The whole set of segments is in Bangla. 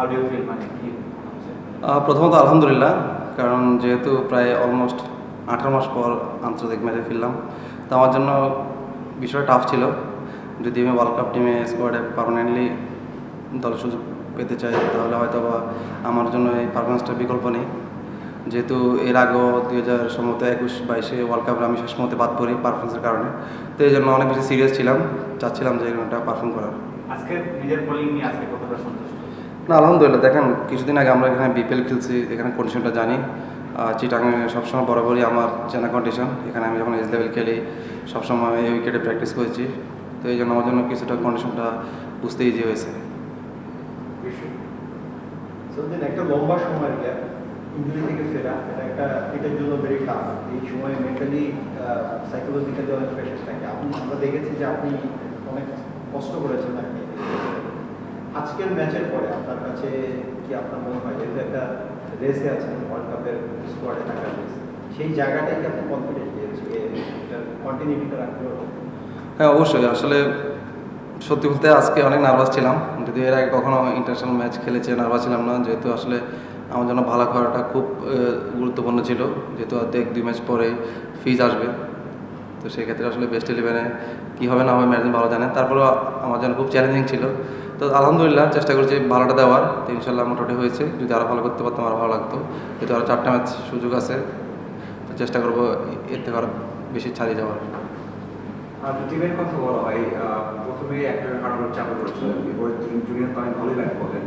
হাউ ডু ইউ ফিল, মানে কি হচ্ছে? প্রথমত আলহামদুলিল্লাহ, কারণ যেহেতু প্রায় অলমোস্ট 18 মাস পর আন্তর্জাতিক ম্যাচে ফিরলাম, তো আমার জন্য বিষয়টা টাফ ছিল। যদি আমি ওয়ার্ল্ড কাপ টিমে স্কোয়াডে পার্মানেন্টলি দলে সুযোগ পেতে চাই, তাহলে হয়তো বা আমার জন্য এই পারফরমেন্সটার বিকল্প নেই। যেহেতু এর আগেও 2021-22 ওয়ার্ল্ড কাপে আমি শেষ মুহূর্তে বাদ পড়ি পারফরমেন্সের কারণে, তো এই জন্য অনেক বেশি সিরিয়াস ছিলাম, চাচ্ছিলাম যে এরকমটা পারফর্ম করার। আজকে নিজের বোলিং নিয়ে আজকে কতটা সন্তুষ্ট? না, আলহামদুলিল্লাহ। দেখেন, কিছুদিন আগে আমরা এখানে বিপিএল খেলছি, এখানে কন্ডিশনটা জানি। চিটাগাংয়ে সবসময় বরাবরই আমার চেনা কন্ডিশন। এখানে আমি যখন এজ লেভেল খেলি সবসময় এই উইকেটে প্র্যাকটিস করেছি, তো এই জন্য আমার জন্য কিছুটা কন্ডিশনটা বুঝতে ইজি হয়েছে। সৌদিন একটা লম্বা সময়ের গ্যাপ, ইঞ্জুরি থেকে ফেরা, এটার জন্য ভেরি টাফ। এই সময় মেন্টালি সাইকোলজিক্যালি অনেক প্রেশার থাকে। আমরা দেখেছি যে আপনি অনেক কষ্ট করেছেন আর কি। আজকের ম্যাচের পরে আপনার কাছে কি আপনার মনে হয়, যেহেতু একটা রেসে আছেন, ওয়ার্ল্ড কাপের স্কোয়াডে থাকার রেস, সেই জায়গাটাই কি আপনি কনফিডেন্ট দিয়েছে কন্টিনিউটিটা রাখতে হবে? হ্যাঁ, অবশ্যই। আসলে সত্যি বলতে আজকে অনেক নার্ভাস ছিলাম। যদিও এর আগে কখনো ইন্টারন্যাশনাল ম্যাচ খেলেছি, নার্ভাস ছিলাম না। যেহেতু আসলে আমার জন্য ভালো করাটা খুব গুরুত্বপূর্ণ ছিল, যেহেতু আর 1-2 ম্যাচ পরে ফিজ আসবে। তো সেক্ষেত্রে আসলে বেস্ট ইলেভেনে কী হবে না হবে ম্যানেজমেন্ট ভালো জানে। তারপরেও আমার জন্য খুব চ্যালেঞ্জিং ছিল। তো আলহামদুলিল্লাহ চেষ্টা করছি ভালোটা দেওয়ার। তো ইনশাল্লাহ মোটামুটি হয়েছে। যদি আরও ভালো করতে পারতাম আরও ভালো লাগতো। যেহেতু আরও 4টা ম্যাচ সুযোগ আছে, তো চেষ্টা করবো এর থেকে আরও বেশি ছাড়িয়ে যাওয়ার। টিমের কথা বলা হয়, প্রথমে একটা হার্ডওয়ার্ক চাপে পড়েছিল, এরপরে জুনিয়র তো অনেক ভালোই ব্যাট করলেন।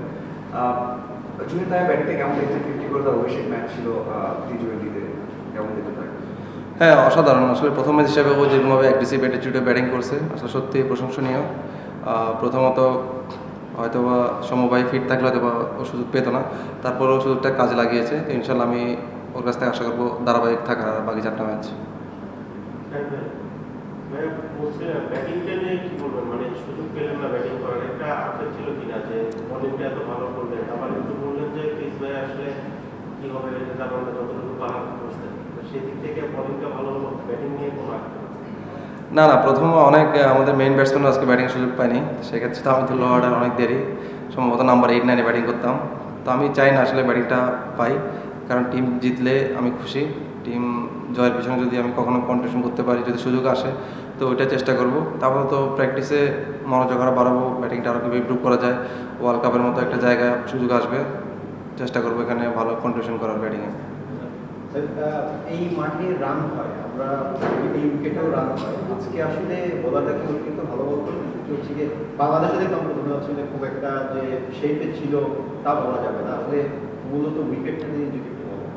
জুনিয়র তাই ব্যাটিংটা কেমন দেখতে, 50 করে তার অভিষেক ম্যাচ ছিল T20-তে, কেমন দেখতে থাকে? হ্যাঁ, অসাধারণ। আসলে প্রথম ম্যাচ হিসাবে ও যেরকমভাবে অ্যাগ্রেসিভ অ্যাটিটিউডে ব্যাটিং করছে, আসলে সত্যিই প্রশংসনীয়। প্রথমত হয়তোবা সমবায় ফিট থাকলে হয়তো বা ও সুযোগ পেত না, তারপরেও সুযোগটা কাজে লাগিয়েছে। তো ইনশাল্লাহ আমি ওর কাছ থেকে আশা করবো ধারাবাহিক থাকার আর বাকি 4টা ম্যাচ। বলছে ব্যাটিংটা নিয়ে কি বলবেন, মানে সুযোগ পেলেন না ব্যাটিং করার, একটা আশা ছিল কিনা যে বোলিংটা এত ভালো করবেন? আবার একটু বললেন যে ক্রিস ভাই আসলে কি হবে এটা জানান না, যতটুকু পারার করছেন, সেই দিক থেকে বোলিংটা ভালো হলো, ব্যাটিং নিয়ে কোনো আগ্রহ? না না, প্রথম অনেক আমাদের মেইন ব্যাটসম্যানও আজকে ব্যাটিং সুযোগ পায়নি। সেক্ষেত্রে তো আমি তো লো অর্ডার অনেক দেরি, সম্ভবত নাম্বার 8-9-এ ব্যাটিং করতাম। তো আমি চাই না আসলে ব্যাটিংটা পাই, কারণ টিম জিতলে আমি খুশি। টিম জয়ের পিছনে যদি আমি কখনো কন্ট্রিবিউশন করতে পারি, যদি সুযোগ আসে, তো ওইটা চেষ্টা করব। তারপরে তো প্র্যাকটিসে মনোযোগ আরও বাড়াবো, ব্যাটিংটা আরও কীভাবে ইমপ্রুভ করা যায়। ওয়ার্ল্ড কাপের মতো একটা জায়গায় সুযোগ আসবে, চেষ্টা করবো এখানে ভালো কন্ট্রিবিউশন করার ব্যাটিংয়ে। এই মাঠে রান হয়, আমরা এই উইকেটেও রান হয়। আজকে আসলে বোলারটা কি কিন্তু ভালো বলতো হচ্ছে গিয়ে বাংলাদেশে দেখলাম প্রথমে হচ্ছে যে খুব একটা যে শেপে ছিল তা বলা যাবে না। আসলে মূলত উইকেটটা নিয়ে যদি একটু বলেন।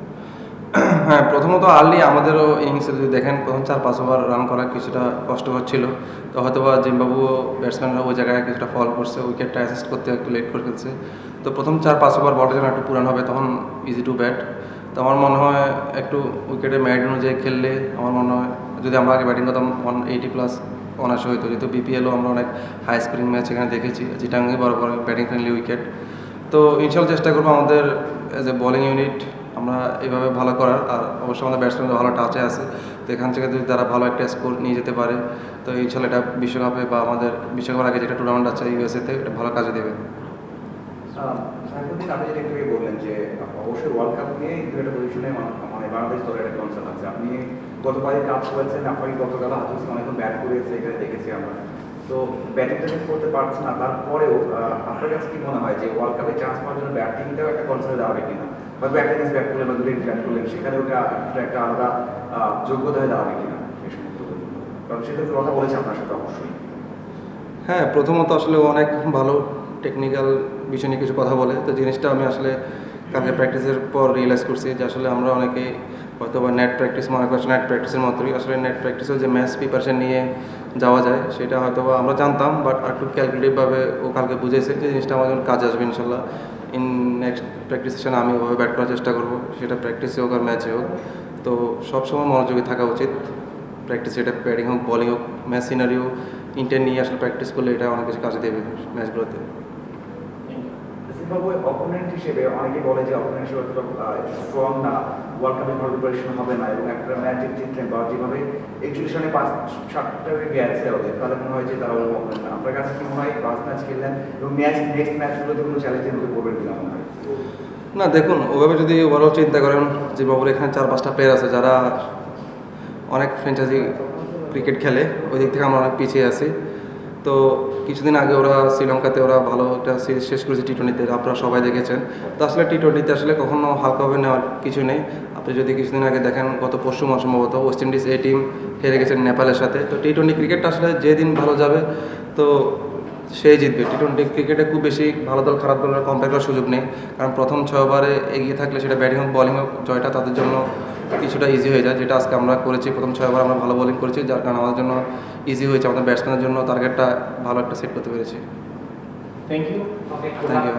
হ্যাঁ, প্রথমত আর্লি আমাদেরও ইনিংসে যদি দেখেন প্রথম 4-5 ওভার রান করা কিছুটা কষ্টকর ছিল। তো হয়তো বা জিম্বাবুয়ে ব্যাটসম্যানরা ওই জায়গায় কিছুটা ফল করছে, উইকেটটা অ্যাসিস্ট করতে একটু লেট করে ফেলছে। তো প্রথম 4-5 ওভার বলটা যখন একটু পুরান হবে তখন ইজি টু ব্যাট। তো আমার মনে হয় একটু উইকেটের ম্যারিট অনুযায়ী খেললে আমার মনে হয় যদি আমরা আগে ব্যাটিং করতাম 180+ অনায়াসে হইতো। যেহেতু বিপিএলও আমরা অনেক হাই স্কোরিং ম্যাচ এখানে দেখেছি, চিটাগাংয়ে বড় বড় ব্যাটিং ফ্রেন্ডলি উইকেট। তো ইনশাল্লাহ চেষ্টা করবো আমাদের এজ এ বোলিং ইউনিট আমরা এভাবে ভালো করার। আর অবশ্যই আমাদের ব্যাটসম্যান ভালো টাচে আছে, তো এখান থেকে যদি তারা ভালো একটা স্কোর নিয়ে যেতে পারে, তো ইনশাল্লাহ এটা বিশ্বকাপে বা আমাদের বিশ্বকাপের আগে যেটা টুর্নামেন্ট আছে ইউএসএতে, এটা ভালো কাজে দেবে। সাইফুদ্দিন, আপনি যেটা একটু বললেন যে অবশ্যই ওয়ার্ল্ড কাপ নিয়ে একটা পজিশনে মানে বাংলাদেশ দলের একটা কনসার্ন আছে। আপনি গতকালই কাজ করেছেন, আপনাকে গতকাল হাতুসি অনেকক্ষণ ব্যাট করেছে, এখানে দেখেছি আমরা। তো ব্যাটিংটা ঠিক করতে পারছে না, তারপরেও আপনার কাছে কি মনে হয় যে ওয়ার্ল্ড কাপে চান্স পাওয়ার জন্য ব্যাটিংটাও একটা কনসার্নে দাঁড়াবে কিনা? বা একটা ইনিংস ব্যাট করলেন বা 2 ইনিংস ব্যাট করলেন, সেখানে ওটা একটা আলাদা যোগ্যতা হয়ে দাঁড়াবে কিনা এই সমস্ত? কারণ সেটা তো কথা বলেছে আপনার সাথে অবশ্যই। হ্যাঁ, প্রথমত আসলে অনেক ভালো টেকনিক্যাল বিষয় নিয়ে কিছু কথা বলে। তো জিনিসটা আমি আসলে কালকে প্র্যাকটিসের পর রিয়েলাইজ করছি যে আসলে আমরা অনেকেই হয়তো বা নেট প্র্যাকটিস মনে করছি, নেট প্র্যাকটিসের মতোই আসলে নেট প্র্যাকটিসেও যে ম্যাচ প্রিপারেশন নিয়ে যাওয়া যায় সেটা হয়তো বা আমরা জানতাম, বাট আর একটু ক্যালকুলেটিভভাবে ও কালকে বুঝেছে যে জিনিসটা আমার জন্য কাজে আসবে ইনশাল্লাহ। নেক্সট প্র্যাকটিস সেশনে আমি ওভাবে ব্যাট করার চেষ্টা করবো, সেটা প্র্যাকটিসে হোক আর ম্যাচে হোক। তো সবসময় মনোযোগী থাকা উচিত প্র্যাকটিসে, এটা ব্যাটিং হোক বলিং হোক, ম্যাচ সিনারিও ইন্টেন্ট নিয়ে আসলে প্র্যাকটিস করলে এটা অনেক কিছু কাজে দেবে ম্যাচগুলোতে। জিম্বাবুয়ে অপোনেন্ট হিসেবে অনেকে বলে যে অপোনেন্ট হিসেবে স্ট্রং না, ওয়ার্ল্ড কাপে ভালো প্রিপারেশন হবে না, এবং একটা ম্যাচ জিতলেন বা যেভাবে 41 রানে 5-7টা গেছে ওদের, তাহলে মনে হয় যে তারা অপোনেন্ট না। আপনার কাছে কি মনে হয় 5 ম্যাচ খেললেন এবং নেক্সট ম্যাচগুলোতে কোনো চ্যালেঞ্জের মধ্যে পড়বেন কিনা? না দেখুন, ওভাবে যদি ওভারঅল চিন্তা করেন, জিম্বাবুর এখানে 4-5টা প্লেয়ার আছে যারা অনেক ফ্র্যাঞ্চাইজি ক্রিকেট খেলে, ওই দিক থেকে আমরা অনেক পিছিয়ে আছি। তো কিছুদিন আগে ওরা শ্রীলঙ্কাতে ওরা ভালো একটা সিরিজ শেষ করেছে টি-20-তে, আপনারা সবাই দেখেছেন। তো আসলে টি-20-তে আসলে কখনো হালকাভাবে নেওয়ার কিছু নেই। আপনি যদি কিছুদিন আগে দেখেন, গত পরশু মাস সম্ভবত ওয়েস্ট ইন্ডিজ এ টিম হেরে গেছেন নেপালের সাথে। তো টি-20 ক্রিকেটটা আসলে যেদিন ভালো যাবে তো সেই জিতবে। টি-20 ক্রিকেটে খুব বেশি ভালো দল খারাপ দলের কম্পেয়ার করার সুযোগ নেই, কারণ প্রথম 6 ওভারে এগিয়ে থাকলে সেটা ব্যাটিং হোক বলিং হোক, জয়টা তাদের জন্য কিছুটা ইজি হয়ে যায়, যেটা আজকে আমরা করেছি। প্রথম 6 ওভার আমরা ভালো বোলিং করেছি, যার কারণে আমাদের জন্য ইজি হয়েছে, আমাদের ব্যাটসম্যানের জন্য টার্গেটটা ভালো একটা সেট করতে পেরেছি। Thank you. Thank you.